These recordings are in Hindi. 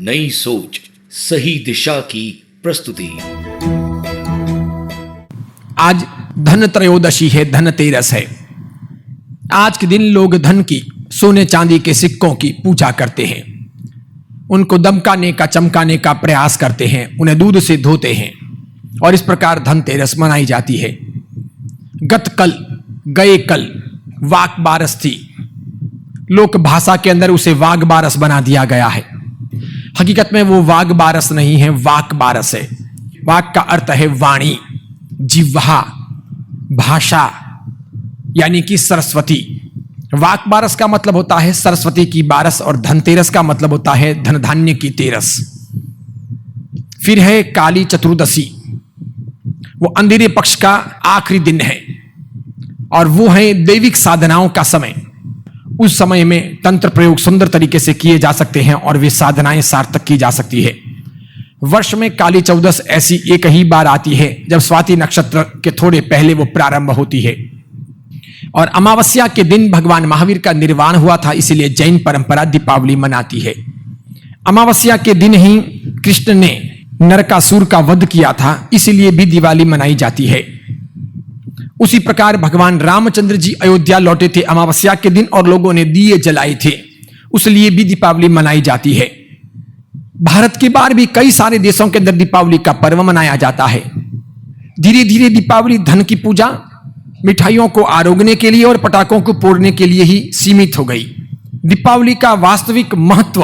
नई सोच, सही दिशा की प्रस्तुति। आज धन त्रयोदशी है, धनतेरस है। आज के दिन लोग धन की, सोने चांदी के सिक्कों की पूजा करते हैं, उनको दमकाने का, चमकाने का प्रयास करते हैं, उन्हें दूध से धोते हैं और इस प्रकार धनतेरस मनाई जाती है। गत कल, गए कल वाक बारस थी। लोक भाषा के अंदर उसे वाग बारस बना दिया गया है। हकीकत में वो वाग बारस नहीं है, वाक बारस है। वाक का अर्थ है वाणी, जिह्वा, भाषा, यानी कि सरस्वती। वाक बारस का मतलब होता है सरस्वती की बारस और धनतेरस का मतलब होता है धन धान्य की तेरस। फिर है काली चतुर्दशी, वो अंधेरे पक्ष का आखिरी दिन है और वो है दैविक साधनाओं का समय। उस समय में तंत्र प्रयोग सुंदर तरीके से किए जा सकते हैं और वे साधनाएं सार्थक की जा सकती है। वर्ष में काली चौदस ऐसी एक ही बार आती है जब स्वाति नक्षत्र के थोड़े पहले वो प्रारंभ होती है और अमावस्या के दिन भगवान महावीर का निर्वाण हुआ था, इसीलिए जैन परंपरा दीपावली मनाती है। अमावस्या के दिन ही कृष्ण ने नरकासुर का वध किया था, इसीलिए भी दिवाली मनाई जाती है। उसी प्रकार भगवान रामचंद्र जी अयोध्या लौटे थे अमावस्या के दिन और लोगों ने दिए जलाए थे, उसलिए भी दीपावली मनाई जाती है। भारत के बाहर भी कई सारे देशों के अंदर दीपावली का पर्व मनाया जाता है। धीरे धीरे दीपावली धन की पूजा, मिठाइयों को आरोगने के लिए और पटाखों को फोड़ने के लिए ही सीमित हो गई। दीपावली का वास्तविक महत्व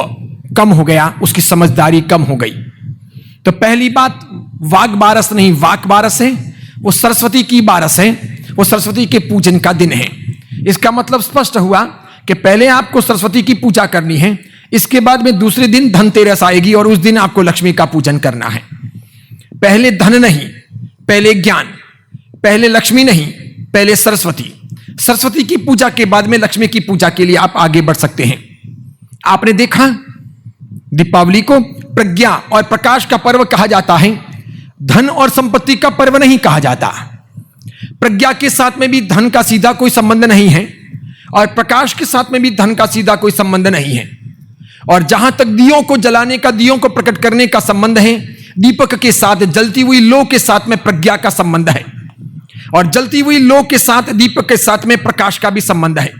कम हो गया, उसकी समझदारी कम हो गई। तो पहली बात, वाग बारस नहीं वाक बारस है, वो सरस्वती की बारस है, वो सरस्वती के पूजन का दिन है। इसका मतलब स्पष्ट हुआ कि पहले आपको सरस्वती की पूजा करनी है, इसके बाद में दूसरे दिन धनतेरस आएगी और उस दिन आपको लक्ष्मी का पूजन करना है। पहले धन नहीं, पहले ज्ञान, पहले लक्ष्मी नहीं, पहले सरस्वती। सरस्वती की पूजा के बाद में लक्ष्मी की पूजा के लिए आप आगे बढ़ सकते हैं। आपने देखा दीपावली को प्रज्ञा और प्रकाश का पर्व कहा जाता है, धन और संपत्ति का पर्व नहीं कहा जाता। प्रज्ञा के साथ में भी धन का सीधा कोई संबंध नहीं है और प्रकाश के साथ में भी धन का सीधा कोई संबंध नहीं है। और जहां तक दियों को जलाने का, दियों को प्रकट करने का संबंध है, दीपक के साथ जलती हुई लौ के साथ में प्रज्ञा का संबंध है और जलती हुई लौ के साथ दीपक के साथ में प्रकाश का भी संबंध है।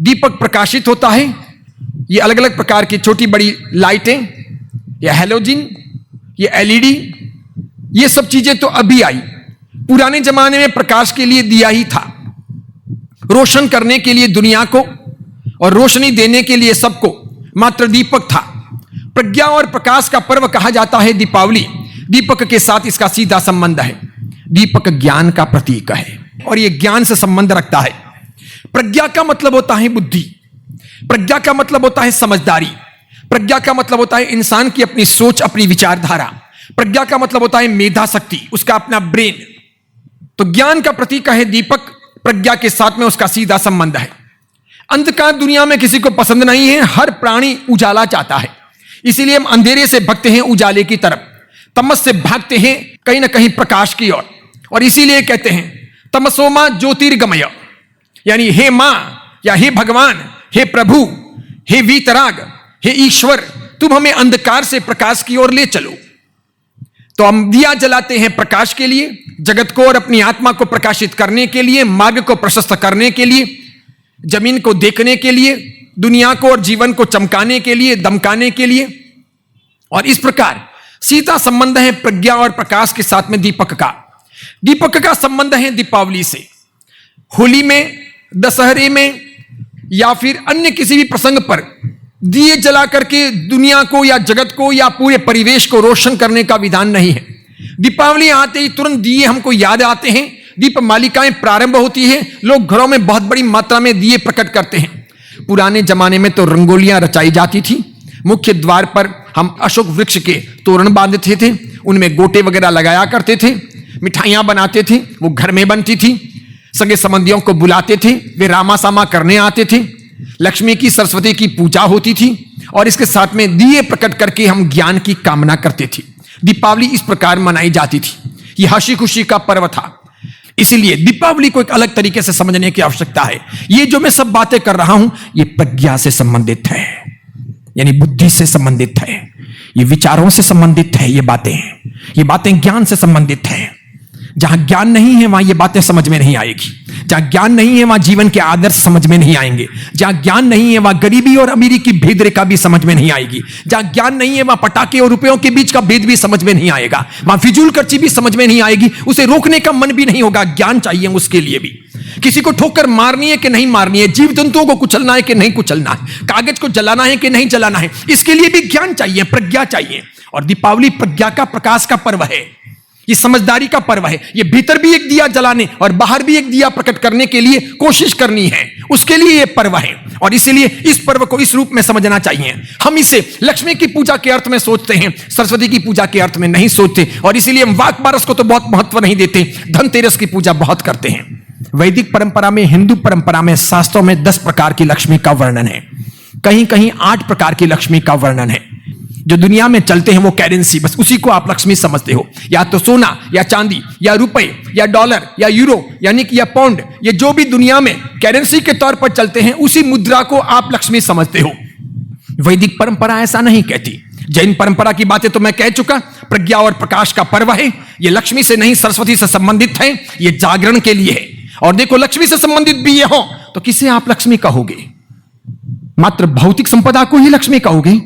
दीपक प्रकाशित होता है, ये अलग अलग प्रकार की छोटी बड़ी लाइटें, ये हैलोजन, ये एलईडी, ये सब चीजें तो अभी आई। पुराने जमाने में प्रकाश के लिए दिया ही था, रोशन करने के लिए दुनिया को और रोशनी देने के लिए सबको मात्र दीपक था। प्रज्ञा और प्रकाश का पर्व कहा जाता है दीपावली। दीपक के साथ इसका सीधा संबंध है। दीपक ज्ञान का प्रतीक है और यह ज्ञान से संबंध रखता है। प्रज्ञा का मतलब होता है बुद्धि, प्रज्ञा का मतलब होता है समझदारी, प्रज्ञा का मतलब होता है इंसान की अपनी सोच, अपनी विचारधारा। प्रज्ञा का मतलब होता है मेधा शक्ति, उसका अपना ब्रेन। तो ज्ञान का प्रतीक है दीपक, प्रज्ञा के साथ में उसका सीधा संबंध है। अंधकार दुनिया में किसी को पसंद नहीं है, हर प्राणी उजाला चाहता है, इसीलिए हम अंधेरे से भगते हैं उजाले की तरफ, तमस से भागते हैं कहीं ना कहीं प्रकाश की ओर। और इसीलिए कहते हैं तमसो मां ज्योतिर्गमय, यानी हे मां या हे भगवान, हे प्रभु, हे वीतराग, हे ईश्वर, तुम हमें अंधकार से प्रकाश की ओर ले चलो। तो हम दिया जलाते हैं प्रकाश के लिए, जगत को और अपनी आत्मा को प्रकाशित करने के लिए, मार्ग को प्रशस्त करने के लिए, जमीन को देखने के लिए, दुनिया को और जीवन को चमकाने के लिए, दमकाने के लिए। और इस प्रकार सीधा संबंध है प्रज्ञा और प्रकाश के साथ में दीपक का। दीपक का संबंध है दीपावली से। होली में, दशहरे में या फिर अन्य किसी भी प्रसंग पर दिए जला करके दुनिया को या जगत को या पूरे परिवेश को रोशन करने का विधान नहीं है। दीपावली आते ही तुरंत दिए हमको याद आते हैं, दीप मालिकाएं प्रारंभ होती है, लोग घरों में बहुत बड़ी मात्रा में दिए प्रकट करते हैं। पुराने जमाने में तो रंगोलियां रचाई जाती थी, मुख्य द्वार पर हम अशोक वृक्ष के तोरण बांधते थे, उनमें गोटे वगैरह लगाया करते थे, मिठाइयां बनाते थे, वो घर में बनती थी, सगे संबंधियों को बुलाते थे, वे रामासामा करने आते थे, लक्ष्मी की, सरस्वती की पूजा होती थी और इसके साथ में दिए प्रकट करके हम ज्ञान की कामना करते थे। दीपावली इस प्रकार मनाई जाती थी, यह हंसी खुशी का पर्व था। इसीलिए दीपावली को एक अलग तरीके से समझने की आवश्यकता है। ये जो मैं सब बातें कर रहा हूं, ये प्रज्ञा से संबंधित है। यानी बुद्धि से संबंधित है, ये विचारों से संबंधित है, ये बातें ज्ञान से संबंधित है। जहां ज्ञान नहीं है वहां ये बातें समझ में नहीं आएगी। जहां ज्ञान नहीं है वहां जीवन के आदर्श समझ में नहीं आएंगे। जहां ज्ञान नहीं है वहां गरीबी और अमीरी की भेद रेखा भी समझ में नहीं आएगी। जहां ज्ञान नहीं है वहां पटाखे और रुपयों के बीच का भेद भी समझ में नहीं आएगा। वहां फिजूल खर्ची भी समझ में नहीं आएगी। उसे रोकने का मन भी नहीं होगा। ज्ञान चाहिए उसके लिए भी। किसी को ठोकर मारनी है कि नहीं मारनी है, जीव जंतुओं को कुचलना है कि नहीं कुचलना है, कागज को जलाना है कि नहीं जलाना है, इसके लिए भी ज्ञान चाहिए, प्रज्ञा चाहिए। और दीपावली प्रज्ञा का, प्रकाश का पर्व है, ये समझदारी का पर्व है। ये भीतर भी एक दिया जलाने और बाहर भी एक दिया प्रकट करने के लिए कोशिश करनी है, उसके लिए ये पर्व है। और इसीलिए इस पर्व को इस रूप में समझना चाहिए। हम इसे लक्ष्मी की पूजा के अर्थ में सोचते हैं, सरस्वती की पूजा के अर्थ में नहीं सोचते। और इसीलिए हम वाक बारस को तो बहुत महत्व नहीं देते, धनतेरस की पूजा बहुत करते हैं। वैदिक परंपरा में, हिंदू परंपरा में, शास्त्रों में 10 प्रकार की लक्ष्मी का वर्णन है। कहीं कहीं 8 प्रकार की लक्ष्मी का वर्णन है। जो दुनिया में चलते हैं वो करेंसी, बस उसी को आप लक्ष्मी समझते हो। या तो सोना या चांदी या रुपए या डॉलर या यूरो यानी कि या पाउंड, ये जो भी दुनिया में करेंसी के तौर पर चलते हैं उसी मुद्रा को आप लक्ष्मी समझते हो। वैदिक परंपरा ऐसा नहीं कहती। जैन परंपरा की बातें तो मैं कह चुका। प्रज्ञा और प्रकाश का पर्व है। ये लक्ष्मी से नहीं सरस्वती से संबंधित है, ये जागरण के लिए है। और देखो लक्ष्मी से संबंधित भी ये हो तो किसे आप लक्ष्मी कहोगे? मात्र भौतिक संपदा को ही लक्ष्मी कहोगे?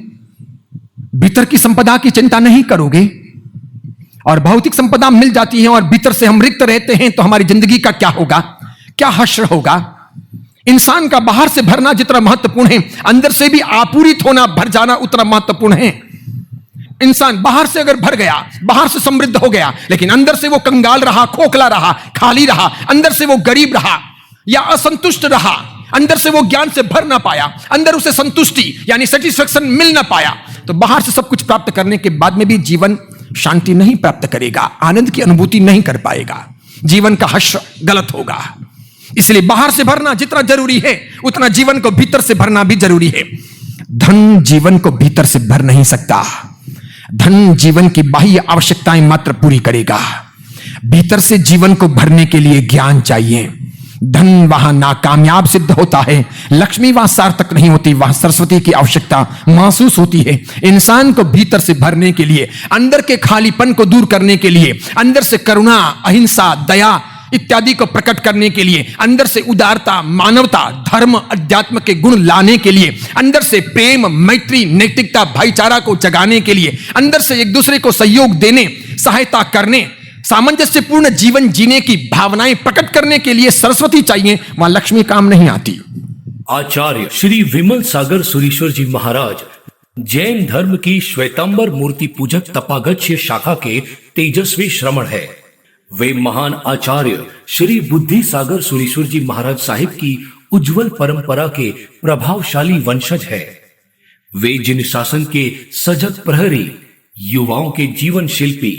भीतर की संपदा की चिंता नहीं करोगे? और भौतिक संपदा मिल जाती है और भीतर से हम रिक्त रहते हैं तो हमारी जिंदगी का क्या होगा? क्या हश्र होगा? इंसान का बाहर से भरना जितना महत्वपूर्ण है, अंदर से भी आपूरित होना, भर जाना उतना महत्वपूर्ण है। इंसान बाहर से अगर भर गया, बाहर से समृद्ध हो गया, लेकिन अंदर से वो कंगाल रहा, खोखला रहा, खाली रहा, अंदर से वो गरीब रहा या असंतुष्ट रहा, अंदर से वो ज्ञान से भर ना पाया, अंदर उसे संतुष्टि यानी सेटिस्फेक्शन मिल ना पाया, तो बाहर से सब कुछ प्राप्त करने के बाद में भी जीवन शांति नहीं प्राप्त करेगा, आनंद की अनुभूति नहीं कर पाएगा, जीवन का हर्ष गलत होगा। इसलिए बाहर से भरना जितना जरूरी है उतना जीवन को भीतर से भरना भी जरूरी है। धन जीवन को भीतर से भर नहीं सकता। धन जीवन की बाह्य आवश्यकताएं मात्र पूरी करेगा। भीतर से जीवन को भरने के लिए ज्ञान चाहिए। धन वहां नाकामयाब सिद्ध होता है, लक्ष्मी वहां सार्थक नहीं होती, वहां सरस्वती की आवश्यकता महसूस होती है। इंसान को भीतर से भरने के लिए, अंदर के खालीपन को दूर करने के लिए, अंदर से करुणा, अहिंसा, दया इत्यादि को प्रकट करने के लिए, अंदर से उदारता, मानवता, धर्म, अध्यात्म के गुण लाने के लिए, अंदर से प्रेम, मैत्री, नैतिकता, भाईचारा को जगाने के लिए, अंदर से एक दूसरे को सहयोग देने, सहायता करने, सामंजस्यपूर्ण जीवन जीने की भावनाएं प्रकट करने के लिए सरस्वती चाहिए, वहां लक्ष्मी काम नहीं आती। आचार्य श्री विमल सागर सुरीश्वर जी महाराज जैन धर्म की श्वेतांबर मूर्ति पूजक तपागच्य शाखा के तेजस्वी श्रमण है। वे महान आचार्य श्री बुद्धि सागर सुरीश्वर जी महाराज साहिब की उज्जवल परंपरा के प्रभावशाली वंशज है। वे जिन शासन के सजग प्रहरी, युवाओं के जीवन शिल्पी,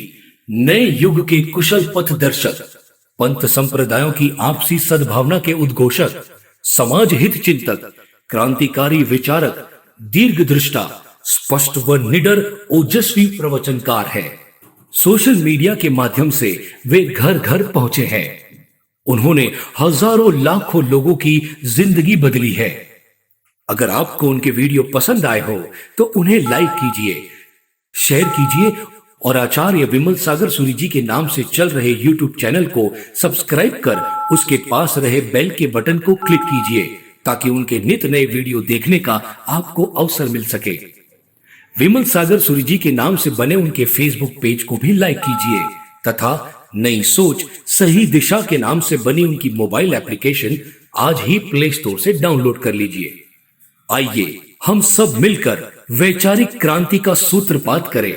नए युग के कुशल पथ दर्शक, पंथ संप्रदायों की आपसी सद्भावना के उद्घोषक, समाज हित चिंतक, क्रांतिकारी विचारक, दीर्घदृष्टा, स्पष्ट व निडर ओजस्वी प्रवचनकार है। सोशल मीडिया के माध्यम से वे घर घर पहुंचे हैं। उन्होंने हजारों लाखों लोगों की जिंदगी बदली है। अगर आपको उनके वीडियो पसंद आए हो तो उन्हें लाइक कीजिए, शेयर कीजिए और आचार्य विमल सागर सूरी जी के नाम से चल रहे YouTube चैनल को सब्सक्राइब कर उसके पास रहे बेल के बटन को क्लिक कीजिए ताकि उनके नित नए वीडियो देखने का आपको अवसर मिल सके। विमल सागर सूरी जी के नाम से बने उनके फेसबुक पेज को भी लाइक कीजिए तथा नई सोच सही दिशा के नाम से बनी उनकी मोबाइल एप्लीकेशन आज ही प्ले स्टोर से डाउनलोड कर लीजिए। आइए हम सब मिलकर वैचारिक क्रांति का सूत्रपात करें।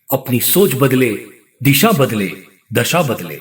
अपनी सोच बदले, दिशा बदले, दशा बदले।